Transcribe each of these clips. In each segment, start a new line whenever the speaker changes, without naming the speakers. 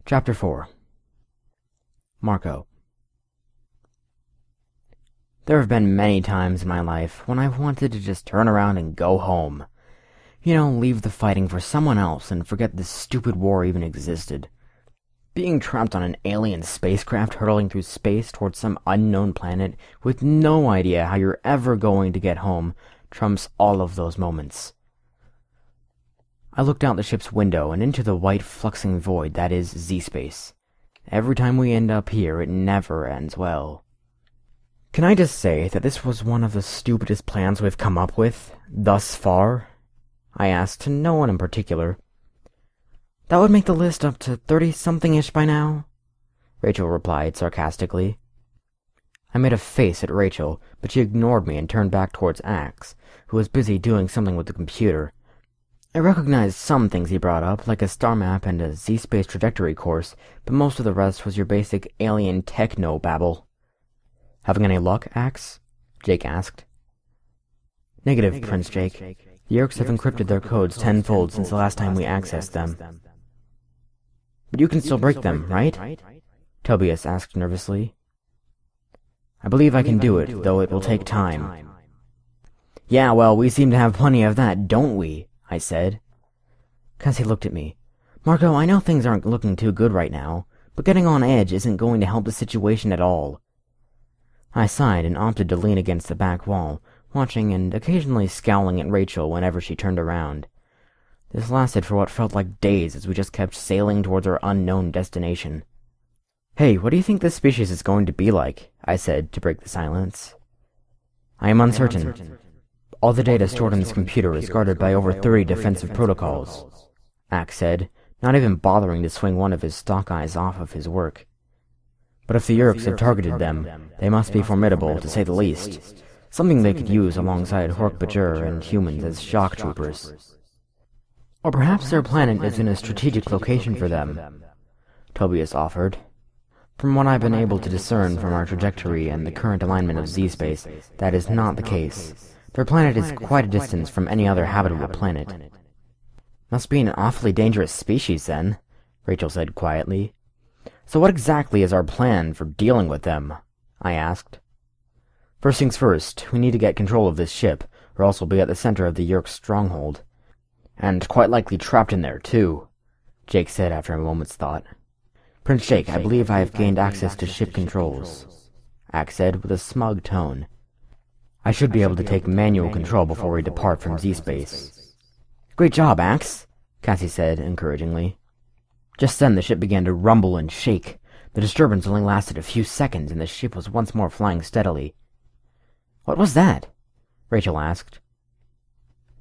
Chapter 4. Marco. There have been many times in my life when I've wanted to just turn around and go home. Leave the fighting for someone else and forget this stupid war even existed. Being trapped on an alien spacecraft hurtling through space towards some unknown planet with no idea how you're ever going to get home trumps all of those moments. I looked out the ship's window and into the white fluxing void that is Z-space. Every time we end up here, it never ends well. Can I just say that this was one of the stupidest plans we've come up with, thus far? I asked to no one in particular. That would make the list up to 30-something-ish by now, Rachel replied sarcastically. I made a face at Rachel, but she ignored me and turned back towards Axe, who was busy doing something with the computer. I recognized some things he brought up, like a star map and a Z-space trajectory course, but most of the rest was your basic alien techno-babble. Having any luck, Axe? Jake asked. Negative, Prince Jake. The Yerks have encrypted their codes tenfold since the last time we accessed them. But you can still break them, right? Tobias asked nervously. I believe I can do it, though it will take time. Yeah, well, we seem to have plenty of that, don't we? I said. Cassie looked at me. Marco, I know things aren't looking too good right now, but getting on edge isn't going to help the situation at all. I sighed and opted to lean against the back wall, watching and occasionally scowling at Rachel whenever she turned around. This lasted for what felt like days as we just kept sailing towards our unknown destination. Hey, what do you think this species is going to be like? I said to break the silence. I am uncertain. All the data stored in this computer is guarded by over 30 defensive protocols, Axe said, not even bothering to swing one of his stalk eyes off of his work. But if the Yerks have targeted them, they must be formidable, to say the least, something they could use alongside Hork-Bajir and humans as shock troopers. Or perhaps their planet is in a strategic location for them, Tobias offered. From what I've been able to discern from our trajectory and the current alignment of Z-space, that is not the case. Their planet is quite a distance from any other habitable planet. Must be an awfully dangerous species, then, Rachel said quietly. So what exactly is our plan for dealing with them? I asked. First things first, we need to get control of this ship, or else we'll be at the center of the Yerk stronghold. And quite likely trapped in there, too, Jake said after a moment's thought. Prince Jake, I believe I have gained access to ship controls, Axe said with a smug tone. I should be able to take manual control before we depart from Z-space. Great job, Axe, Cassie said encouragingly. Just then the ship began to rumble and shake. The disturbance only lasted a few seconds, and the ship was once more flying steadily. What was that? Rachel asked.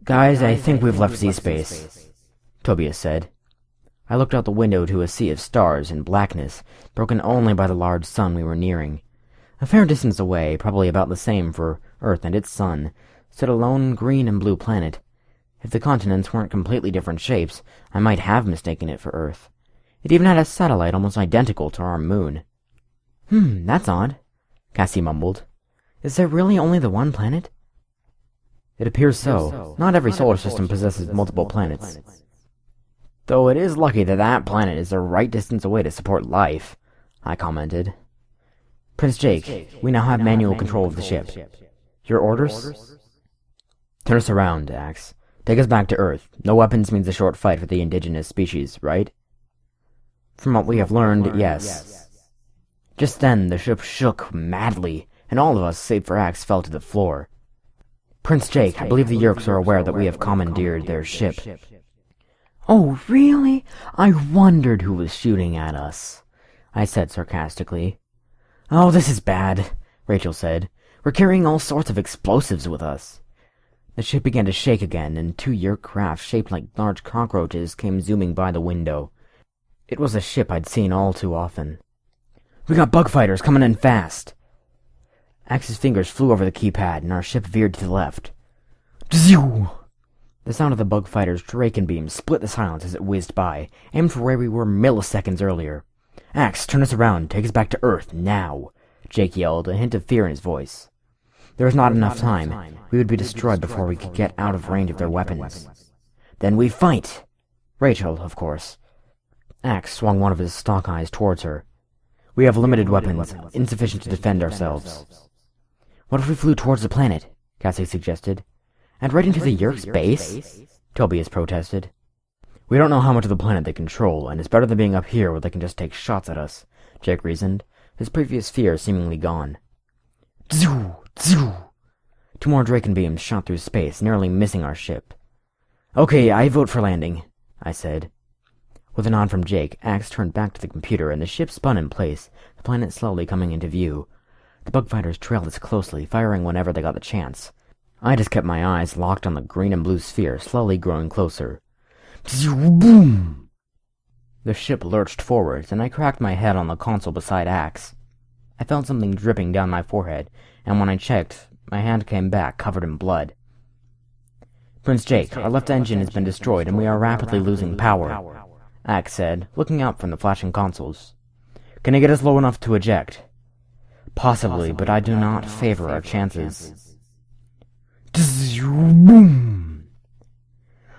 Guys, I think we've left Z-space, Tobias said. I looked out the window to a sea of stars and blackness, broken only by the large sun we were nearing. A fair distance away, probably about the same for Earth and its sun, stood a lone green and blue planet. If the continents weren't completely different shapes, I might have mistaken it for Earth. It even had a satellite almost identical to our moon. That's odd, Cassie mumbled. Is there really only the one planet? It appears so. Not every solar system possesses multiple planets. Though it is lucky that that planet is the right distance away to support life, I commented. Prince Jake, we now have manual control of the ship. Your orders? Turn us around, Axe. Take us back to Earth. No weapons means a short fight for the indigenous species, right? From what we have learned, yes. Just then, the ship shook madly, and all of us, save for Axe, fell to the floor. Prince Jake, I believe the Yerks are aware that we have commandeered their ship. Oh, really? I wondered who was shooting at us, I said sarcastically. Oh, this is bad, Rachel said. We're carrying all sorts of explosives with us. The ship began to shake again, and 2 Yerk craft shaped like large cockroaches came zooming by the window. It was a ship I'd seen all too often. We got bug fighters coming in fast. Axe's fingers flew over the keypad, and our ship veered to the left. Zzz! The sound of the bug fighter's Draken beam split the silence as it whizzed by, aimed for where we were milliseconds earlier. Axe, turn us around, take us back to Earth, now, Jake yelled, a hint of fear in his voice. There was not enough time. We would be destroyed before we could get out of range of their weapons. Then we fight! Rachel, of course. Axe swung one of his stalk eyes towards her. "We have limited weapons, insufficient to defend ourselves." "What if we flew towards the planet?" Cassie suggested. "And right into the Yeerk's base?" Tobias protested. "We don't know how much of the planet they control, and it's better than being up here where they can just take shots at us," Jake reasoned, his previous fear seemingly gone. Zzoo! Zzoo! 2 more Draken beams shot through space, narrowly missing our ship. "Okay, I vote for landing," I said. With a nod from Jake, Axe turned back to the computer and the ship spun in place, the planet slowly coming into view. The bug fighters trailed us closely, firing whenever they got the chance. I just kept my eyes locked on the green and blue sphere, slowly growing closer. Boom! The ship lurched forwards, and I cracked my head on the console beside Axe. I felt something dripping down my forehead, and when I checked, my hand came back covered in blood. "Prince Jake, our left engine has been destroyed, and we are rapidly losing power," Axe said, looking up from the flashing consoles. "Can you get us low enough to eject?" "Possibly, but I do not favor our chances." Boom!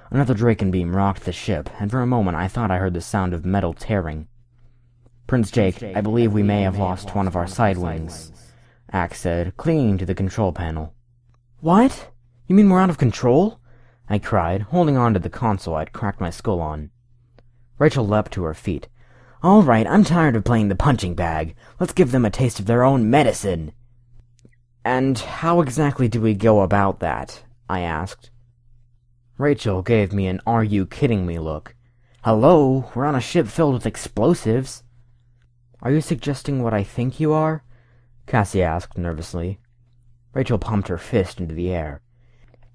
Another Draken beam rocked the ship, and for a moment I thought I heard the sound of metal tearing. "Prince Jake, I believe we may have lost one of our side wings," Axe said, clinging to the control panel. "What? You mean we're out of control?" I cried, holding on to the console I'd cracked my skull on. Rachel leapt to her feet. "All right, I'm tired of playing the punching bag. Let's give them a taste of their own medicine." "And how exactly do we go about that?" I asked. Rachel gave me an "are you kidding me" look. "Hello, we're on a ship filled with explosives." "Are you suggesting what I think you are?" Cassie asked nervously. Rachel pumped her fist into the air.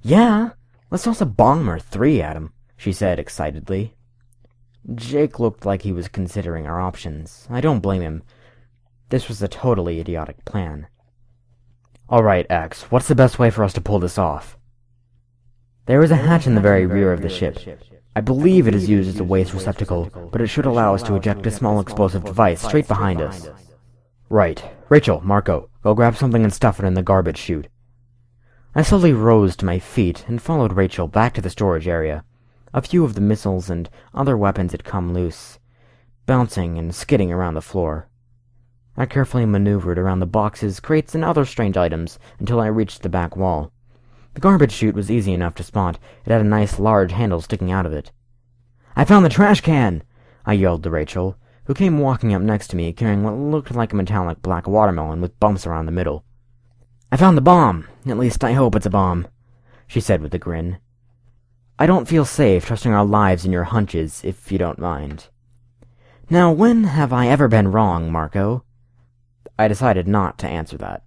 "Yeah, let's toss a bomb or 3 at him," she said excitedly. Jake looked like he was considering our options. I don't blame him. This was a totally idiotic plan. "All right, Axe, what's the best way for us to pull this off?" "There is a hatch in the very rear of the ship. I believe it is used as a waste receptacle, but it should allow us to eject a small explosive device straight behind us." "Right. Rachel, Marco, go grab something and stuff it in the garbage chute." I slowly rose to my feet and followed Rachel back to the storage area. A few of the missiles and other weapons had come loose, bouncing and skidding around the floor. I carefully maneuvered around the boxes, crates, and other strange items until I reached the back wall. The garbage chute was easy enough to spot. It had a nice large handle sticking out of it. "I found the trash can!" I yelled to Rachel, who came walking up next to me carrying what looked like a metallic black watermelon with bumps around the middle. "I found the bomb! At least I hope it's a bomb," she said with a grin. "I don't feel safe trusting our lives in your hunches, if you don't mind." "Now, when have I ever been wrong, Marco?" I decided not to answer that.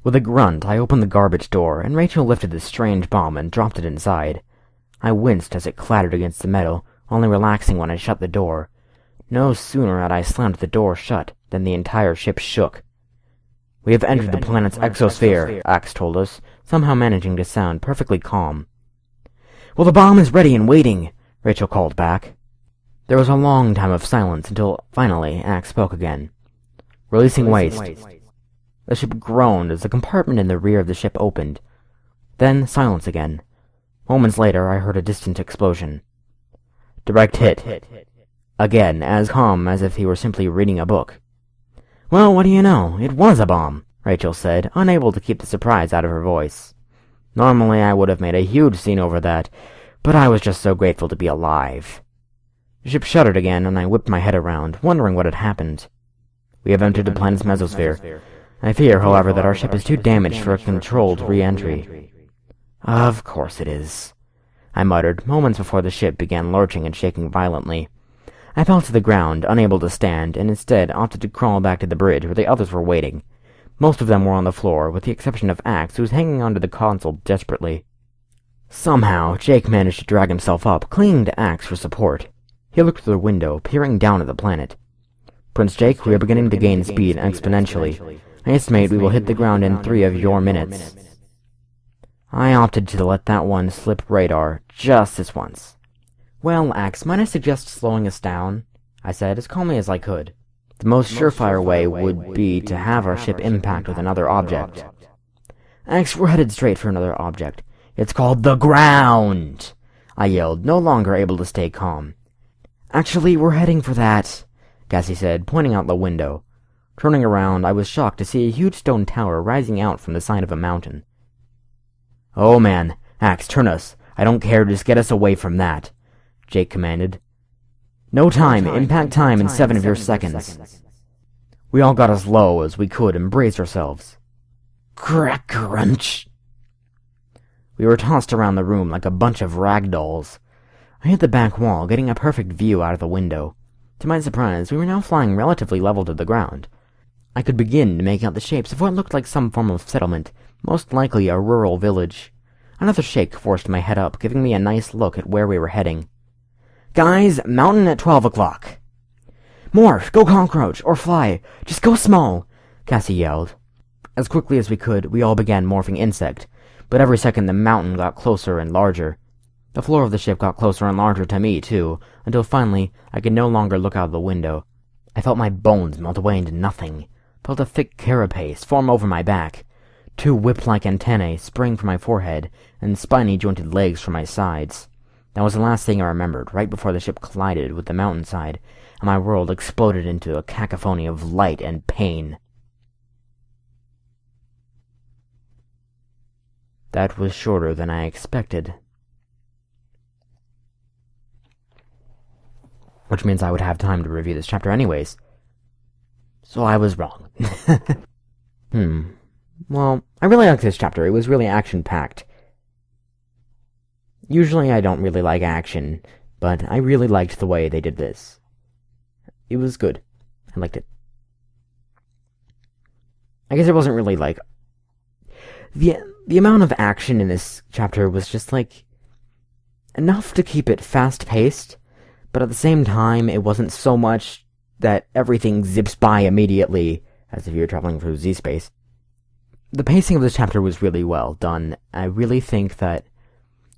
With a grunt, I opened the garbage door, and Rachel lifted the strange bomb and dropped it inside. I winced as it clattered against the metal, only relaxing when I shut the door. No sooner had I slammed the door shut than the entire ship shook. "We have entered the planet's exosphere," Axe told us, somehow managing to sound perfectly calm. "Well, the bomb is ready and waiting," Rachel called back. There was a long time of silence until, finally, Axe spoke again. "Releasing waste." The ship groaned as the compartment in the rear of the ship opened. Then silence again. Moments later, I heard a distant explosion. "Direct hit." Again, as calm as if he were simply reading a book. "Well, what do you know? It was a bomb," Rachel said, unable to keep the surprise out of her voice. Normally, I would have made a huge scene over that, but I was just so grateful to be alive. The ship shuddered again, and I whipped my head around, wondering what had happened. "We have entered the planet's mesosphere. I fear, however, that our ship is too damaged for a controlled re-entry." "Of course it is," I muttered, moments before the ship began lurching and shaking violently. I fell to the ground, unable to stand, and instead opted to crawl back to the bridge where the others were waiting. Most of them were on the floor, with the exception of Axe, who was hanging onto the console desperately. Somehow, Jake managed to drag himself up, clinging to Axe for support. He looked through the window, peering down at the planet. "Prince Jake, we are beginning to gain speed exponentially. I estimate we will hit the ground in 3 of your minutes." I opted to let that one slip radar just this once. "Well, Axe, might I suggest slowing us down?" I said, as calmly as I could. "The most surefire way would be to have our ship impact with another object." "Axe, we're headed straight for another object. It's called the ground!" I yelled, no longer able to stay calm. Actually, we're heading for that, Cassie said, pointing out the window. Turning around, I was shocked to see a huge stone tower rising out from the side of a mountain. Oh man, Axe, turn us. I don't care, just get us away from that, Jake commanded. No time, impact time in 7 of your seconds. We all got as low as we could and braced ourselves. Crack crunch! We were tossed around the room like a bunch of rag dolls. I hit the back wall, getting a perfect view out of the window. To my surprise, we were now flying relatively level to the ground. I could begin to make out the shapes of what looked like some form of settlement, most likely a rural village. Another shake forced my head up, giving me a nice look at where we were heading. Guys, mountain at 12 o'clock. Morph, go cockroach, or fly. Just go small, Cassie yelled. As quickly as we could, we all began morphing insect, but every second the mountain got closer and larger. The floor of the ship got closer and larger to me, too, until finally I could no longer look out the window. I felt my bones melt away into nothing, felt a thick carapace form over my back, 2 whip-like antennae spring from my forehead, and spiny-jointed legs from my sides. That was the last thing I remembered, right before the ship collided with the mountainside, and my world exploded into a cacophony of light and pain. That was shorter than I expected. Which means I would have time to review this chapter anyways. So I was wrong. Well, I really liked this chapter. It was really action-packed. Usually I don't really like action, but I really liked the way they did this. It was good. I liked it. I guess it wasn't really like... The amount of action in this chapter was just like... enough to keep it fast-paced, but at the same time it wasn't so much that everything zips by immediately, as if you're traveling through Z-space. The pacing of this chapter was really well done. I really think that,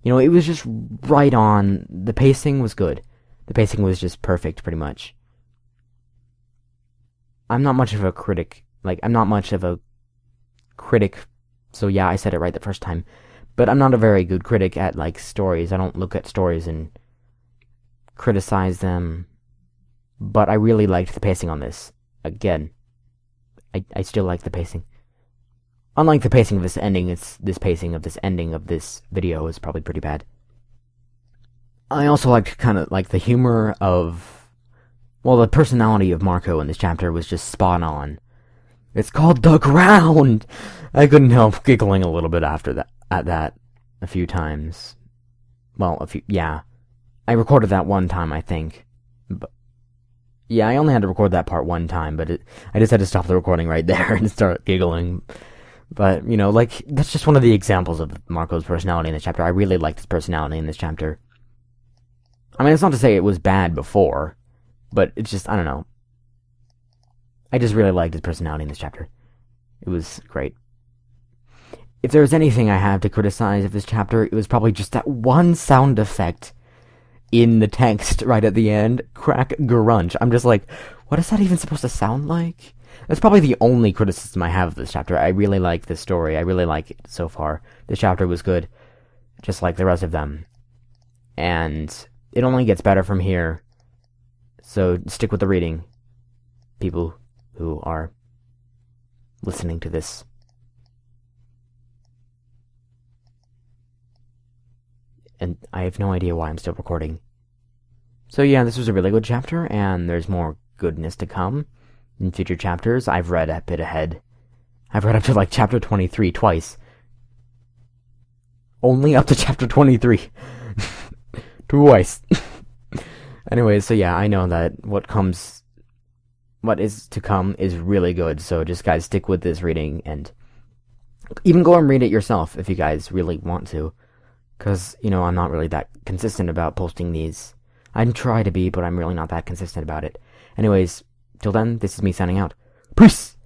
it was just right on. The pacing was good. The pacing was just perfect, pretty much. I'm not much of a critic. So yeah, I said it right the first time. But I'm not a very good critic at, stories. I don't look at stories and criticize them. But I really liked the pacing on this. Again, I still like the pacing. Unlike the pacing of this ending, this pacing of this ending of this video is probably pretty bad. I also liked the humor of... the personality of Marco in this chapter was just spot on. It's called The Ground! I couldn't help giggling a little bit at that a few times. Yeah. I recorded that one time, I think. But yeah, I only had to record that part one time, but I just had to stop the recording right there and start giggling. But, that's just one of the examples of Marco's personality in this chapter. I really liked his personality in this chapter. I mean, it's not to say it was bad before, but it's just, I don't know. I just really liked his personality in this chapter. It was great. If there was anything I had to criticize of this chapter, it was probably just that one sound effect in the text right at the end. Crack grunch. I'm just like, what is that even supposed to sound like? That's probably the only criticism I have of this chapter. I really like this story. I really like it so far. This chapter was good, just like the rest of them. And it only gets better from here. So stick with the reading, people who are listening to this. And I have no idea why I'm still recording. So yeah, this was a really good chapter, and there's more goodness to come in future chapters. I've read a bit ahead. I've read up to chapter 23 twice. Only up to chapter 23. Twice. Anyways, so yeah, I know that what is to come is really good, so just guys stick with this reading, and even go and read it yourself if you guys really want to. Because, I'm not really that consistent about posting these. I try to be, but I'm really not that consistent about it. Anyways, till then, this is me signing out. Peace!